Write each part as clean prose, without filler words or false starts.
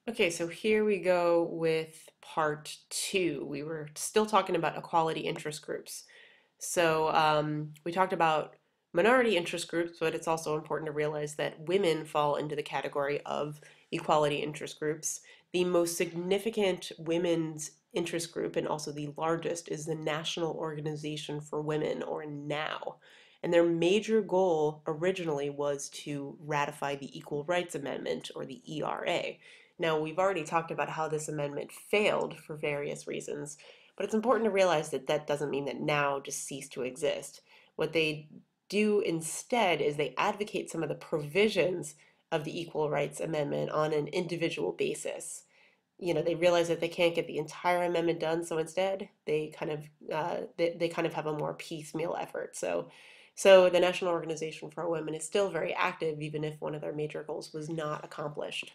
Okay, so here we go with part two. We were still talking about equality interest groups. So we talked about minority interest groups, but it's also important to realize that women fall into the category of equality interest groups. The most significant women's interest group, and also the largest, is the National Organization for Women, or NOW. And their major goal originally was to ratify the Equal Rights Amendment, or the ERA. Now, we've already talked about how this amendment failed for various reasons, but it's important to realize that that doesn't mean that now just cease to exist. What they do instead is they advocate some of the provisions of the Equal Rights Amendment on an individual basis. They realize that they can't get the entire amendment done, so instead they kind of have a more piecemeal effort. So the National Organization for Women is still very active, even if one of their major goals was not accomplished.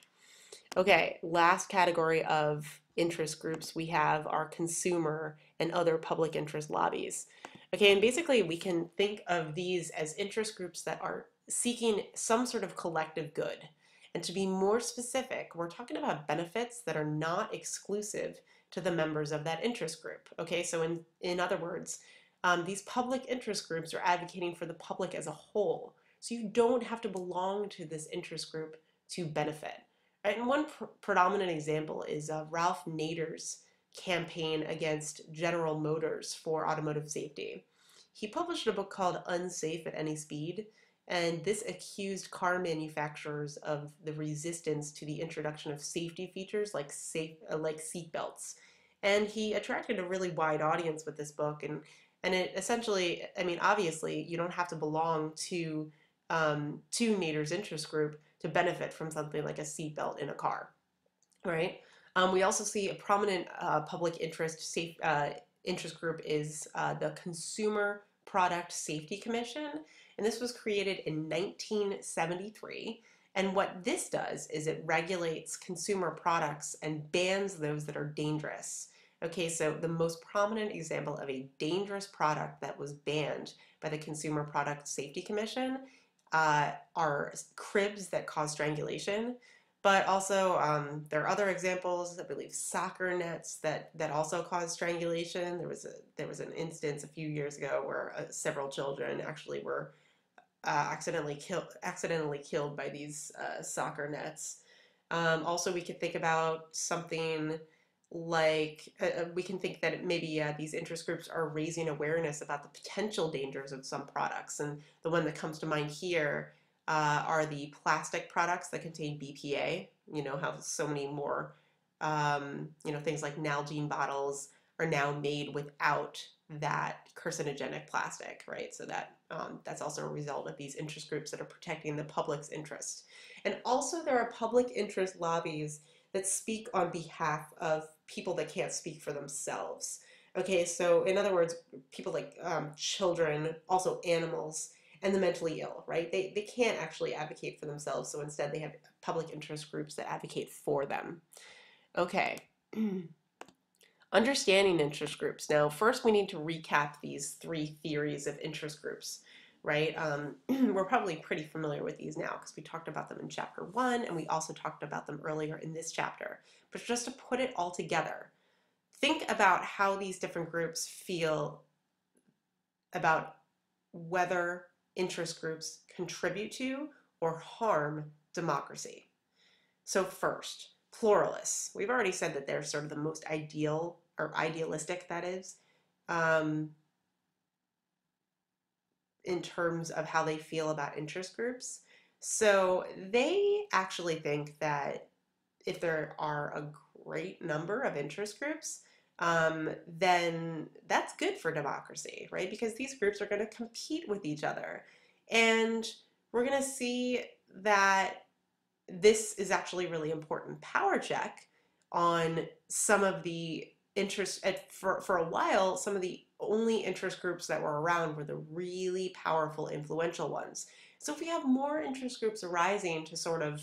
Okay, last category of interest groups we have are consumer and other public interest lobbies. Okay, and basically we can think of these as interest groups that are seeking some sort of collective good. And to be more specific, we're talking about benefits that are not exclusive to the members of that interest group. Okay, so in other words, these public interest groups are advocating for the public as a whole. So you don't have to belong to this interest group to benefit. Right? And one predominant example is Ralph Nader's campaign against General Motors for automotive safety. He published a book called Unsafe at Any Speed, and this accused car manufacturers of the resistance to the introduction of safety features like seat belts. And he attracted a really wide audience with this book, and it essentially, I mean, obviously, you don't have to belong to Nader's interest group to benefit from something like a seatbelt in a car, right? We also see a prominent public interest group is the Consumer Product Safety Commission, and this was created in 1973. And what this does is it regulates consumer products and bans those that are dangerous. Okay, so the most prominent example of a dangerous product that was banned by the Consumer Product Safety Commission are cribs that cause strangulation. But also, there are other examples. I believe soccer nets that also cause strangulation. There was an instance a few years ago where several children actually were accidentally killed by these soccer nets. Also, we could think about something like we can think that maybe these interest groups are raising awareness about the potential dangers of some products. And the one that comes to mind here are the plastic products that contain BPA. You know, how so many more, things like Nalgene bottles are now made without that carcinogenic plastic, right? So that's also a result of these interest groups that are protecting the public's interest. And also there are public interest lobbies that speak on behalf of people that can't speak for themselves. Okay, so in other words, people like children, also animals, and the mentally ill, right? They can't actually advocate for themselves, so instead they have public interest groups that advocate for them. Okay. Understanding interest groups. Now, first we need to recap these three theories of interest groups, right? We're probably pretty familiar with these now because we talked about them in chapter one, and we also talked about them earlier in this chapter. But just to put it all together, think about how these different groups feel about whether interest groups contribute to or harm democracy. So first, pluralists. We've already said that they're sort of the most ideal or idealistic, that is, um, in terms of how they feel about interest groups. So they actually think that if there are a great number of interest groups, then that's good for democracy, right? Because these groups are going to compete with each other. And we're going to see that this is actually really important power check on some of the interest for a while. Some of the only interest groups that were around were the really powerful, influential ones. So if we have more interest groups arising to sort of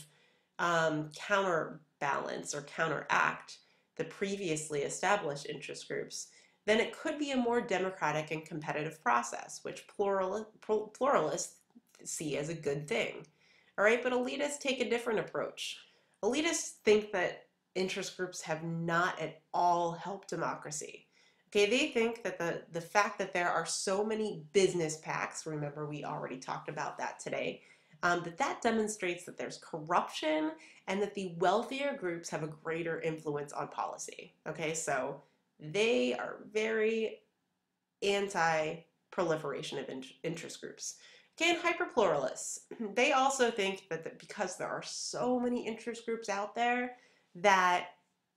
counterbalance or counteract the previously established interest groups, then it could be a more democratic and competitive process, which pluralists see as a good thing. All right, but elitists take a different approach. Elitists think that interest groups have not at all helped democracy. Okay, they think that the fact that there are so many business PACs, remember we already talked about that today, that demonstrates that there's corruption and that the wealthier groups have a greater influence on policy. Okay, so they are very anti-proliferation of interest groups. Okay, and hyperpluralists, they also think that because there are so many interest groups out there, that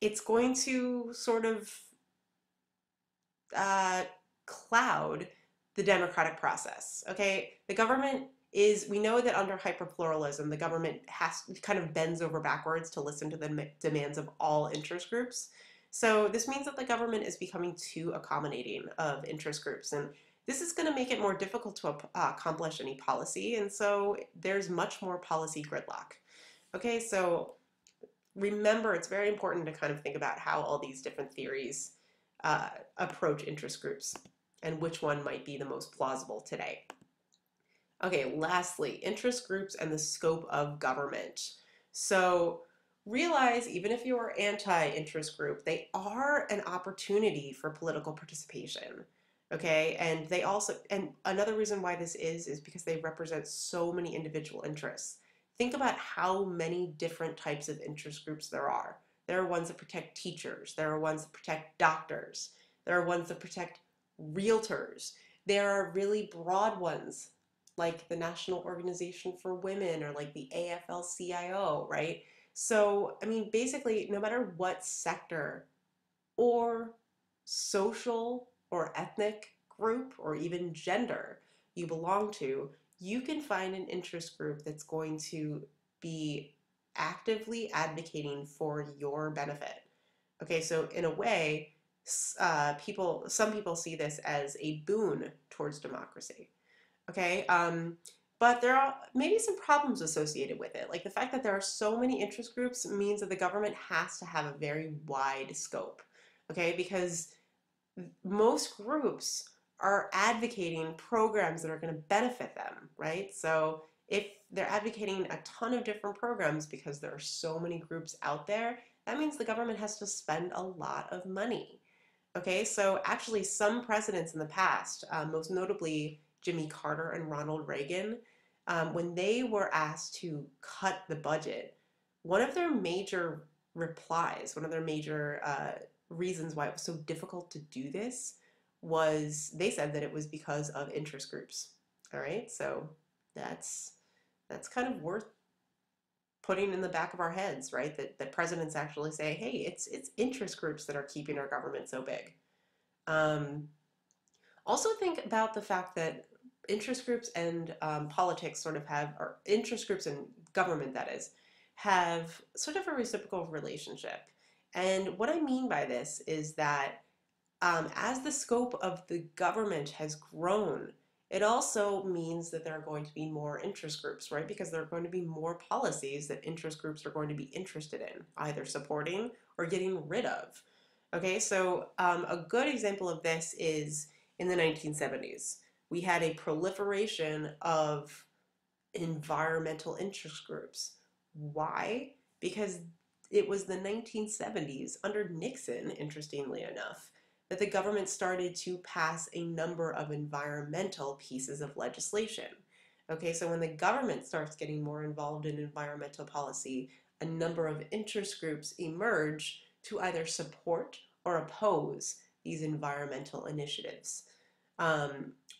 it's going to sort of uh, cloud the democratic process. Okay, the government is, we know that under hyperpluralism, the government has kind of bends over backwards to listen to the demands of all interest groups. So this means that the government is becoming too accommodating of interest groups, and this is going to make it more difficult to accomplish any policy, and so there's much more policy gridlock. Okay, so remember, it's very important to kind of think about how all these different theories approach interest groups and which one might be the most plausible today. Okay, lastly, interest groups and the scope of government. So realize, even if you're anti-interest group, they are an opportunity for political participation. Okay, and they also, and another reason why this is because they represent so many individual interests. Think about how many different types of interest groups there are. There are ones that protect teachers. There are ones that protect doctors. There are ones that protect realtors. There are really broad ones like the National Organization for Women or like the AFL-CIO, right? So, I mean, basically, no matter what sector or social or ethnic group or even gender you belong to, you can find an interest group that's going to be actively advocating for your benefit. Okay, so in a way, some people see this as a boon towards democracy. Okay, but there are maybe some problems associated with it. Like the fact that there are so many interest groups means that the government has to have a very wide scope. Okay, because most groups are advocating programs that are going to benefit them, right? So if they're advocating a ton of different programs because there are so many groups out there, that means the government has to spend a lot of money. Okay, so actually some presidents in the past, most notably Jimmy Carter and Ronald Reagan, when they were asked to cut the budget, one of their major replies, one of their major reasons why it was so difficult to do this was they said that it was because of interest groups. All right, so that's kind of worth putting in the back of our heads, right? That presidents actually say, hey, it's interest groups that are keeping our government so big. Um, Also think about the fact that interest groups and politics sort of have, or interest groups and government, that is, have sort of a reciprocal relationship. And what I mean by this is that as the scope of the government has grown, it also means that there are going to be more interest groups, right? Because there are going to be more policies that interest groups are going to be interested in, either supporting or getting rid of. Okay, so a good example of this is in the 1970s. We had a proliferation of environmental interest groups. Why? Because it was the 1970s, under Nixon, interestingly enough, that the government started to pass a number of environmental pieces of legislation. Okay, so when the government starts getting more involved in environmental policy, a number of interest groups emerge to either support or oppose these environmental initiatives.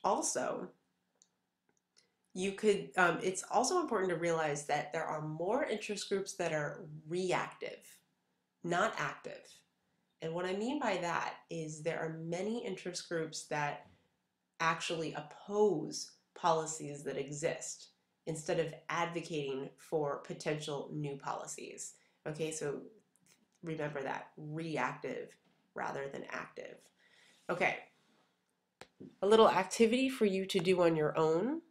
Also, it's also important to realize that there are more interest groups that are reactive, not active. And what I mean by that is there are many interest groups that actually oppose policies that exist instead of advocating for potential new policies. Okay, so remember that, reactive rather than active. Okay, a little activity for you to do on your own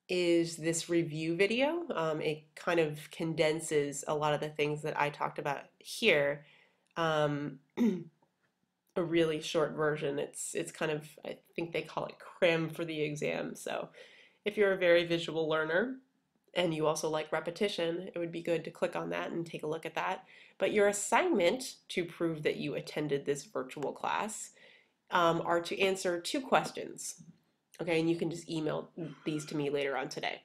is this review video. It kind of condenses a lot of the things that I talked about here. A really short version. It's kind of, I think they call it cram for the exam. So if you're a very visual learner and you also like repetition, it would be good to click on that and take a look at that. But your assignment to prove that you attended this virtual class are to answer 2 questions. Okay, and you can just email these to me later on today.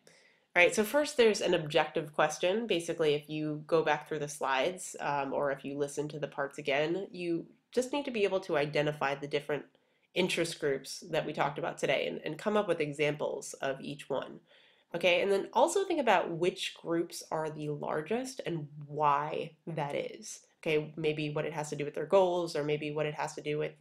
All right, so first there's an objective question. Basically, if you go back through the slides or if you listen to the parts again, you just need to be able to identify the different interest groups that we talked about today and come up with examples of each one. Okay, and then also think about which groups are the largest and why that is. Okay, maybe what it has to do with their goals, or maybe what it has to do with,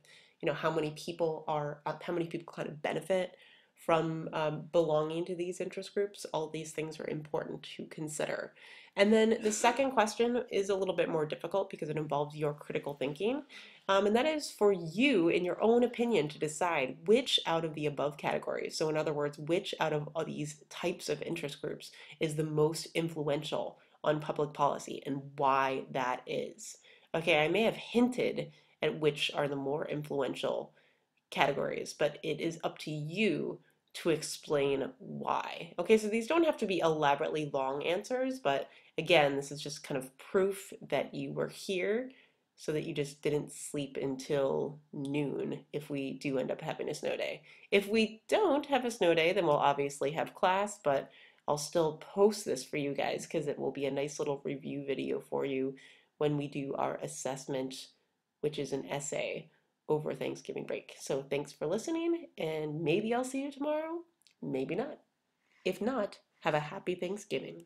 how many people kind of benefit from belonging to these interest groups. All of these things are important to consider. And then the second question is a little bit more difficult because it involves your critical thinking. And that is for you, in your own opinion, to decide which out of the above categories, so in other words, which out of all these types of interest groups is the most influential on public policy and why that is. Okay, I may have hinted at which are the more influential categories, but it is up to you to explain why. Okay, so these don't have to be elaborately long answers, but again, this is just kind of proof that you were here so that you just didn't sleep until noon if we do end up having a snow day. If we don't have a snow day, then we'll obviously have class, but I'll still post this for you guys because it will be a nice little review video for you when we do our assessment, which is an essay over Thanksgiving break. So thanks for listening, and maybe I'll see you tomorrow, maybe not. If not, have a happy Thanksgiving.